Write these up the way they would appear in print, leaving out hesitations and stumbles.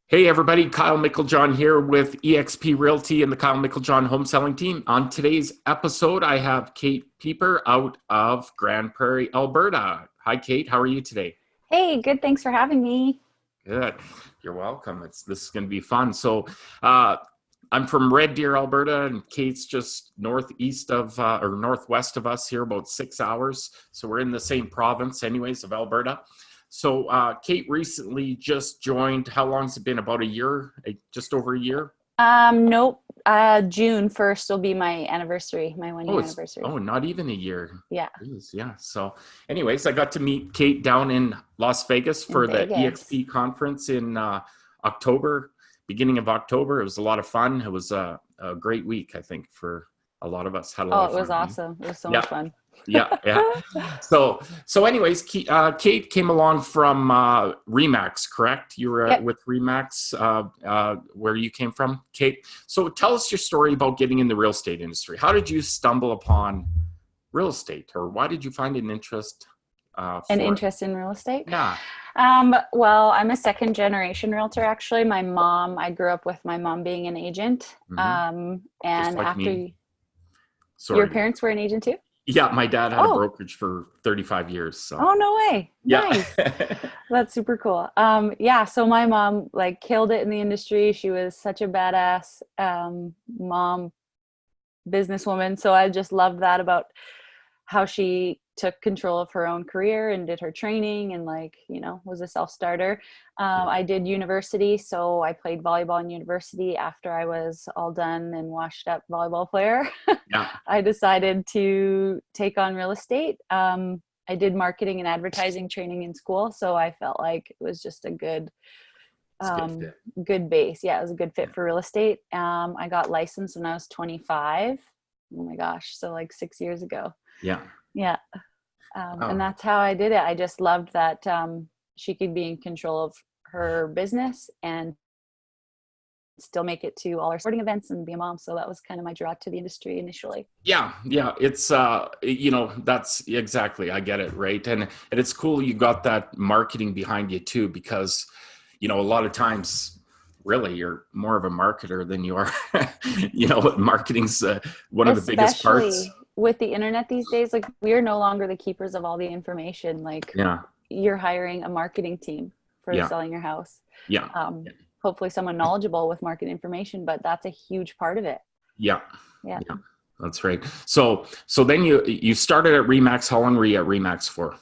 Hey everybody, Kyle Micklejohn here with eXp Realty and the Kyle Micklejohn home selling team. On today's episode, I have Kate Pieper out of Grande Prairie, Alberta. Hi Kate, how are you today? Hey, good. Thanks for having me. Good. You're welcome. This is going to be fun. Uh, I'm from Red Deer, Alberta, and Kate's just northeast of or northwest of us here, about 6 hours. So we're in the same province, anyways, of Alberta. Kate recently just joined. How long's it been? About a year? Just over a year? Nope. June 1st will be my anniversary, my 1 year anniversary. Not even a year. Yeah. Jeez, yeah. So, anyways, I got to meet Kate down in Las Vegas In for the Vegas. eXp conference in October, beginning of October. It was a lot of fun. It was a great week, I think, for a lot of us. Had a Oh, lot it of was fun. awesome. It was so Yeah. much fun. Yeah. Anyways, Kate came along from Remax, correct? You were Yep. with Remax, where you came from, Kate. So tell us your story about getting in the real estate industry. How did you stumble upon real estate, or why did you find an interest An for it? interest in real estate. Yeah. Well, I'm a second generation realtor, actually. I grew up with my mom being an agent. Hmm. Just And like after me. your Sorry. parents were an agent too? Yeah, my dad had a Oh, brokerage for 35 years. So oh, no way. yeah. Nice. That's super cool. Yeah, so my mom like killed it in the industry. She was such a badass mom, businesswoman. So I just loved that about how she took control of her own career and did her training and was a self-starter. Yeah. I did university, so I played volleyball in university. After I was all done and washed up volleyball player, Yeah. I decided to take on real estate. I did marketing and advertising training in school, so I felt like it was just a good It's a good fit. good base. Yeah, it was a good Yeah. fit for real estate. I got licensed when I was 25. Oh my gosh, so like 6 years ago. Yeah. Yeah. And Oh, that's how I did it. I just loved that she could be in control of her business and still make it to all our sporting events and be a mom. So that was kind of my draw to the industry initially. yeah, yeah. It's that's exactly, I get it, right? And it's cool you got that marketing behind you too, because a lot of times really you're more of a marketer than you are marketing's one of the biggest parts. Especially with the internet these days, like we are no longer the keepers of all the information. Like Yeah, you're hiring a marketing team for yeah, selling your house. yeah, Hopefully someone knowledgeable with market information, but that's a huge part of it. yeah, Yeah. yeah. That's right. So then you started at Remax. How long were you at Remax for?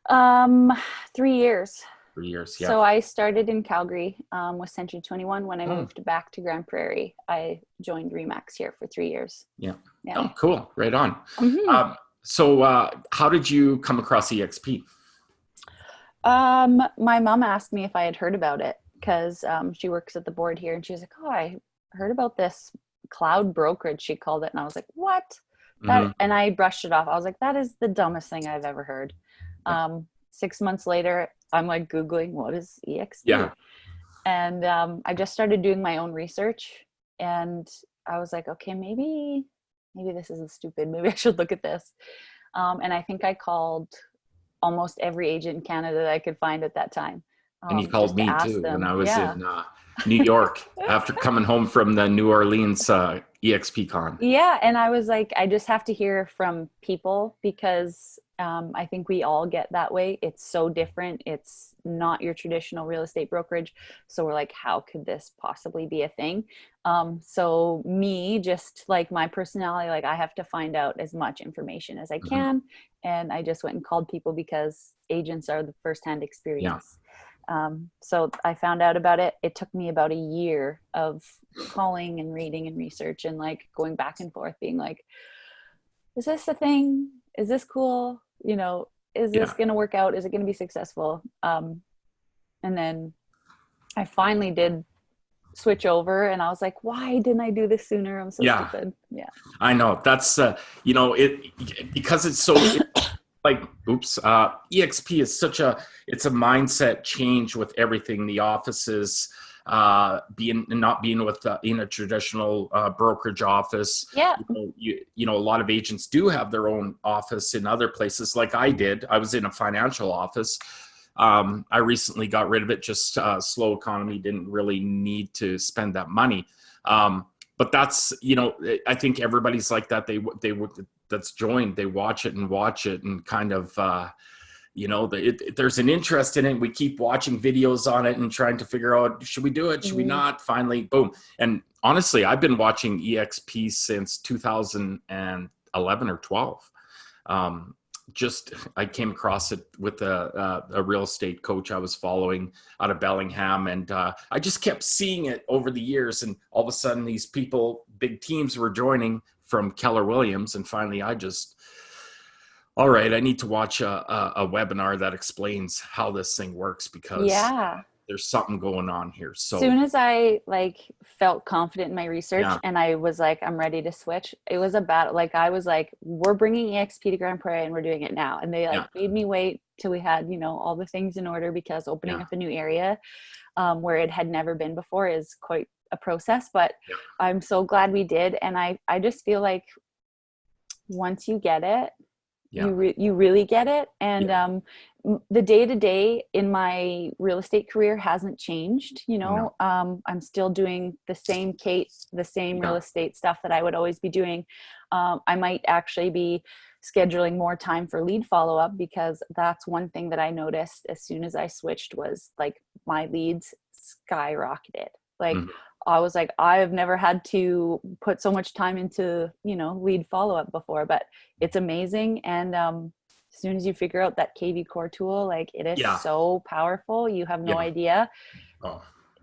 3 years. 3 years. Yeah. So I started in Calgary with Century 21. When I Oh, moved back to Grande Prairie, I joined Remax here for 3 years. yeah. Yeah. Oh, cool. Right on. Hmm. How did you come across EXP? My mom asked me if I had heard about it because she works at the board here, and she was like, "Oh, I heard about this cloud brokerage," she called it, and I was like, "What?" Hmm. And I brushed it off. I was like, "That is the dumbest thing I've ever heard." Yeah. 6 months later, I'm like Googling what is EXP, Yeah. and I just started doing my own research, and I was like, okay, maybe this isn't stupid. Maybe I should look at this. And I think I called almost every agent in Canada that I could find at that time, And you called just to me ask too when them. I was Yeah. in New York after coming home from the New Orleans EXP Con. Yeah. And I was like, I just have to hear from people because I think we all get that way. It's so different. It's not your traditional real estate brokerage. So we're like, how could this possibly be a thing? So me, just like my personality, like I have to find out as much information as I Hmm. can. And I just went and called people because agents are the firsthand Yeah. experience. So I found out about it. It took me about a year of calling and reading and research and like going back and forth being like, is this a thing? Is this cool? Is this Yeah. going to work out? Is it going to be successful? And then I finally did switch over and I was like, why didn't I do this sooner? I'm so Yeah. stupid. Yeah. I know. That's it because it's so like, oops, EXP is it's a mindset change with everything. The offices, not being with in a traditional brokerage office. Yeah. A lot of agents do have their own office in other places. Like I did. I was in a financial office. I recently got rid of it. Just slow economy, didn't really need to spend that money. But that's, I think everybody's like that. That's joined. They watch it and kind of, there's an interest in it. We keep watching videos on it and trying to figure out, should we do it? Should we not? Finally, boom. And honestly, I've been watching eXp since 2011 or 12. I came across it with a real estate coach I was following out of Bellingham. And I just kept seeing it over the years. And all of a sudden these people, big teams were joining from Keller Williams. And finally all right, I need to watch a webinar that explains how this thing works, because there's something going on here. So soon as I felt confident in my research and I was like, I'm ready to switch, it was about I was like, we're bringing eXp to Grande Prairie and we're doing it now. And they made me wait till we had, all the things in order, because opening up a new area where it had never been before is quite a process, but I'm so glad we did. And I just feel like once you get it, you really get it. And the day-to-day in my real estate career hasn't changed. I'm still doing the same real estate stuff that I would always be doing. I might actually be scheduling more time for lead follow-up, because that's one thing that I noticed as soon as I switched was my leads skyrocketed. I was like, I've never had to put so much time into, lead follow-up before, but it's amazing. And as soon as you figure out that KV Core tool, it is so powerful. You have no idea.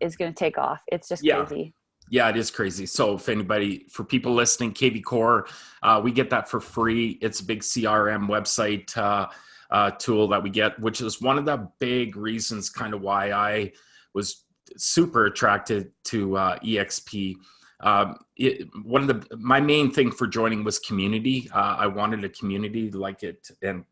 It's going to take off. It's just crazy. Yeah, it is crazy. So for people listening, KV Core, we get that for free. It's a big CRM website tool that we get, which is one of the big reasons kind of why I was super attracted to eXp. My main thing for joining was community. I wanted a community like it, and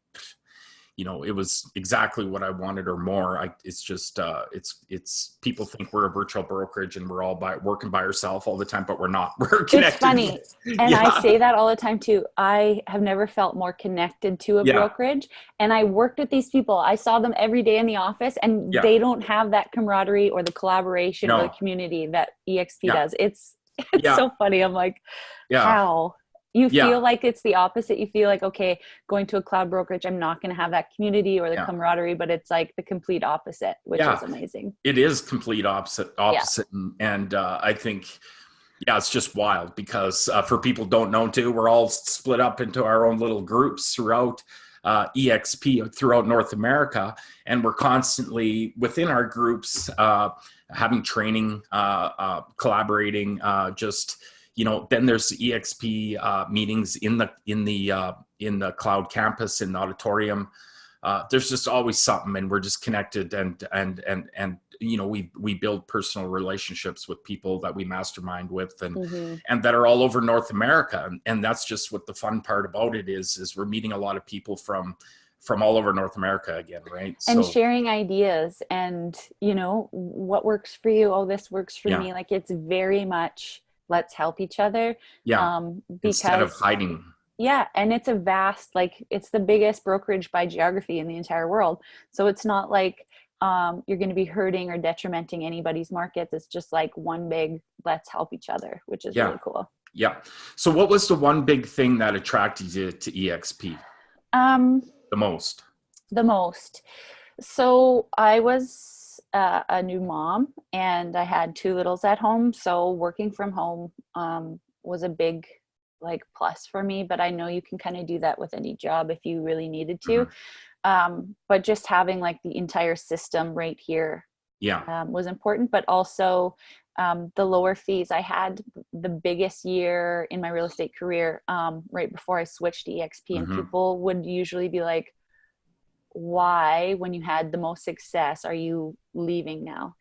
it was exactly what I wanted or more. It's just it's people think we're a virtual brokerage and we're all working by ourselves all the time, but we're not. We're connected. It's funny. And I say that all the time too. I have never felt more connected to a brokerage. And I worked with these people. I saw them every day in the office, and they don't have that camaraderie or the collaboration or the community that eXp does. It's so funny. I'm like, how? You feel like it's the opposite. You feel like, okay, going to a cloud brokerage, I'm not going to have that community or the camaraderie, but it's the complete opposite, which is amazing. It is complete opposite. And I think, it's just wild, because for people who don't know too, we're all split up into our own little groups throughout eXp, throughout North America. And we're constantly within our groups, having training, collaborating, then there's eXp meetings in the cloud campus, in the auditorium. There's just always something, and we're just connected, and we build personal relationships with people that we mastermind with, and that are all over North America, and that's just what the fun part about it is we're meeting a lot of people from all over North America again, right? And sharing ideas, and what works for you. Oh, this works for me. It's very much, let's help each other. Instead of hiding. And it's a vast, it's the biggest brokerage by geography in the entire world. So it's not you're going to be hurting or detrimenting anybody's markets. It's just one big, let's help each other, which is really cool. Yeah. So what was the one big thing that attracted you to eXp? The most. So I was a new mom, and I had two littles at home. So working from home was a big plus for me, but I know you can kind of do that with any job if you really needed to. But just having the entire system right here was important, but also the lower fees. I had the biggest year in my real estate career right before I switched to eXp, and people would usually be like, why, when you had the most success, are you leaving now?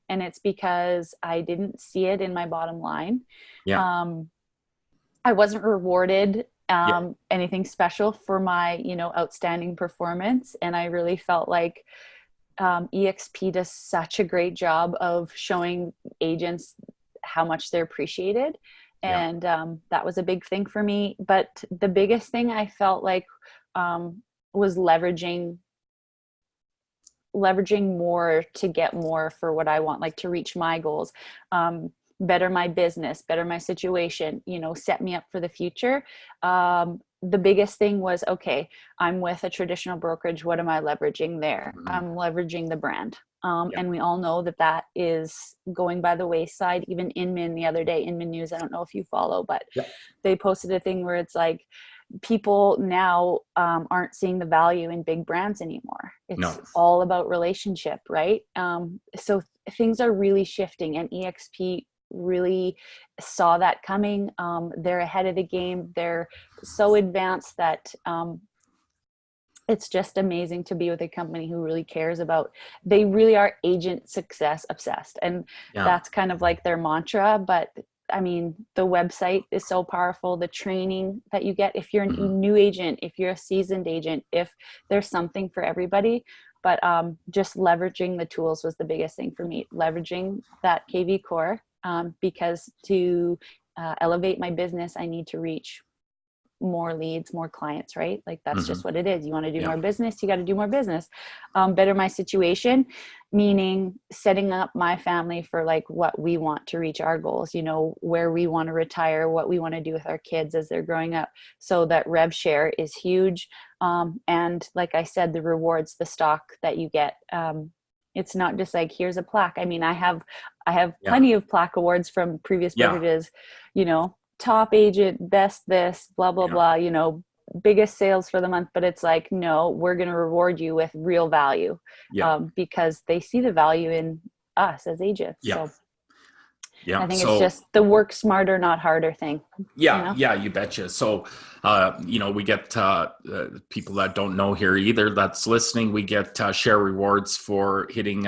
And it's because I didn't see it in my bottom line. I wasn't rewarded anything special for my outstanding performance, and I really felt like eXp does such a great job of showing agents how much they're appreciated, and that was a big thing for me. But the biggest thing I felt was leveraging leveraging more to get more for what I want, like to reach my goals, better my business, better my situation, set me up for the future. The biggest thing was, okay, I'm with a traditional brokerage. What am I leveraging there? I'm leveraging the brand. And we all know that is going by the wayside. Even Inman the other day, Inman News, I don't know if you follow, but they posted a thing where it's like, people now aren't seeing the value in big brands anymore. It's all about relationship, right? So things are really shifting, and eXp really saw that coming. They're ahead of the game. They're so advanced that it's just amazing to be with a company who really cares about, they really are agent success obsessed. And that's kind of like their mantra. But I mean, the website is so powerful. The training that you get, if you're a new agent, if you're a seasoned agent, if there's something for everybody. But just leveraging the tools was the biggest thing for me. Leveraging that KV core, because to elevate my business, I need to reach more leads, more clients, right? Like that's just what it is. You want to do more business, you got to do more business. Better my situation, meaning setting up my family for like what we want to reach our goals, where we want to retire, what we want to do with our kids as they're growing up. So that rev share is huge. And like I said, the rewards, the stock that you get, it's not just like, here's a plaque. I mean, I have plenty of plaque awards from previous brokerages, top agent, best this, blah, blah, blah, biggest sales for the month. But it's like, no, we're going to reward you with real value because they see the value in us as agents. So I think it's just the work smarter, not harder thing. You betcha. So, we get people that don't know here either that's listening. We get share rewards for hitting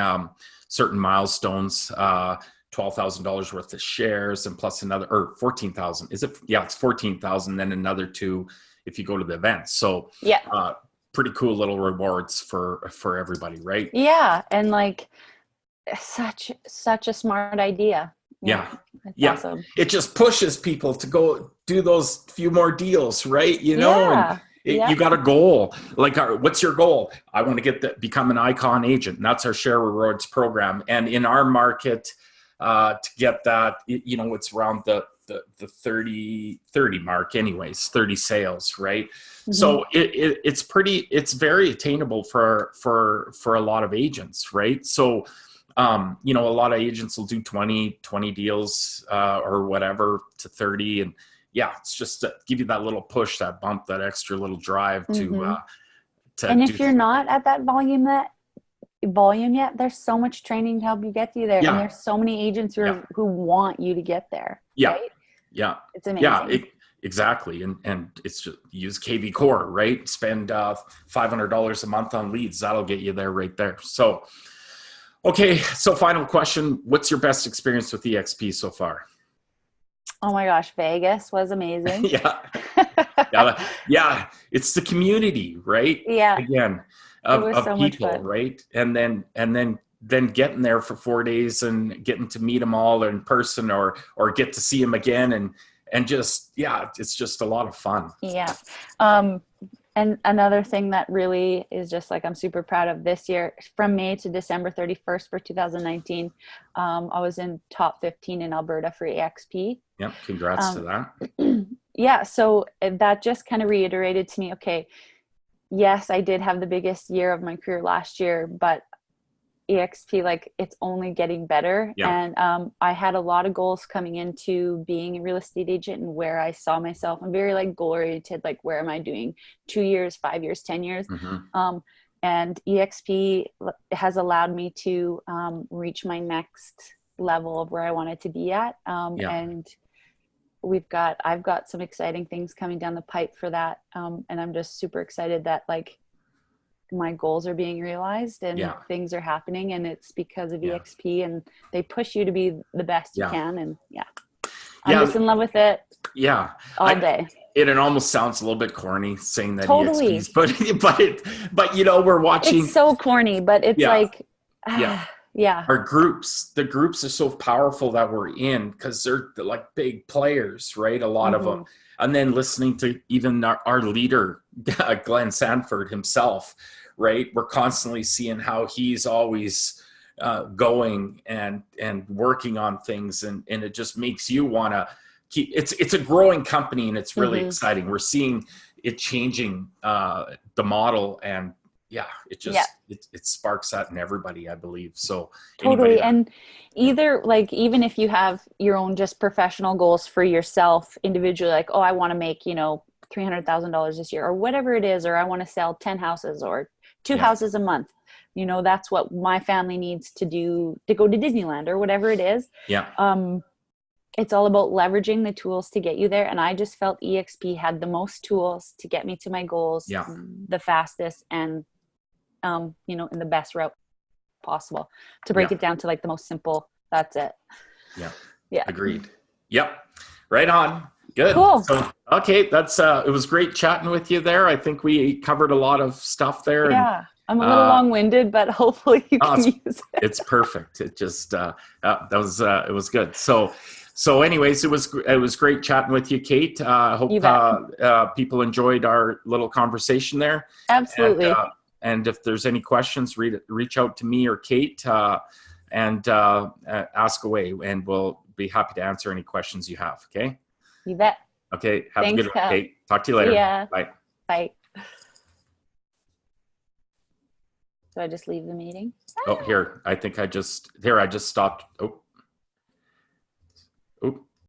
certain milestones, $12,000 worth of shares, and plus another, or 14,000. Is it? Yeah, it's 14,000. Then another 2 if you go to the event. So pretty cool little rewards for everybody, right? Yeah, and like such a smart idea. Awesome. It just pushes people to go do those few more deals, right? You got a goal. Like, what's your goal? I want to become an icon agent. And that's our share rewards program. And in our market, to get that, it's around the 30 mark anyways, 30 sales, right? So it's very attainable for a lot of agents, right? So a lot of agents will do 20 deals or whatever to 30, and it's just to give you that little push, that bump, that extra little drive to and if you're not at that volume yet, there's so much training to help you get you there. And there's so many agents who want you to get there. Right? It's amazing. Exactly. And it's just use KV Core, right? Spend $500 a month on leads. That'll get you there right there. So, okay. So final question, what's your best experience with eXp so far? Oh my gosh. Vegas was amazing. It's the community, right? Again, of so people, right? And then getting there for 4 days and getting to meet them all in person or get to see them again and just it's just a lot of fun. And another thing that really is just like I'm super proud of this year, from May to December 31st for 2019, I was in top 15 in Alberta for eXp. Congrats to that. So that just kind of reiterated to me, okay, yes, I did have the biggest year of my career last year, but eXp, like, it's only getting better. And I had a lot of goals coming into being a real estate agent and where I saw myself. I'm very like goal oriented, like where am I doing 2 years, 5 years, 10 years. And eXp has allowed me to reach my next level of where I wanted to be at. And I've got some exciting things coming down the pipe for that. And I'm just super excited that like my goals are being realized and things are happening, and it's because of eXp, and they push you to be the best you can. And I'm just in love with it. All day. It almost sounds a little bit corny saying that eXp's, but we're watching. It's so corny, but it's like, our the groups are so powerful that we're in because they're like big players, right? A lot of them. And then listening to even our leader, Glenn Sanford himself, right? We're constantly seeing how he's always going and working on things, and it just makes you want to keep. It's a growing company, and it's really exciting. We're seeing it changing the model, and yeah, it just it sparks that in everybody, I believe. So totally. And either like, even if you have your own just professional goals for yourself individually, like, oh, I want to make, you know, $300,000 this year or whatever it is, or I want to sell 10 houses or 2 houses a month. You know, that's what my family needs to do to go to Disneyland or whatever it is. It's all about leveraging the tools to get you there. And I just felt eXp had the most tools to get me to my goals the fastest, and you know, in the best route possible. To break it down to like the most simple, that's it. Agreed. Right on. Good. Cool. So, okay, that's it was great chatting with you there. I think we covered a lot of stuff there. Yeah, I'm a little long-winded, but hopefully you can use it. It's perfect. It just it was good. So anyways, it was great chatting with you, Kate. I hope people enjoyed our little conversation there. Absolutely. And if there's any questions, reach out to me or Kate and ask away, and we'll be happy to answer any questions you have. Okay. You bet. Okay. Have a good one, Kate. Talk to you later. Bye. Bye. Do I just leave the meeting? Oh, here. I think I just stopped. Oh.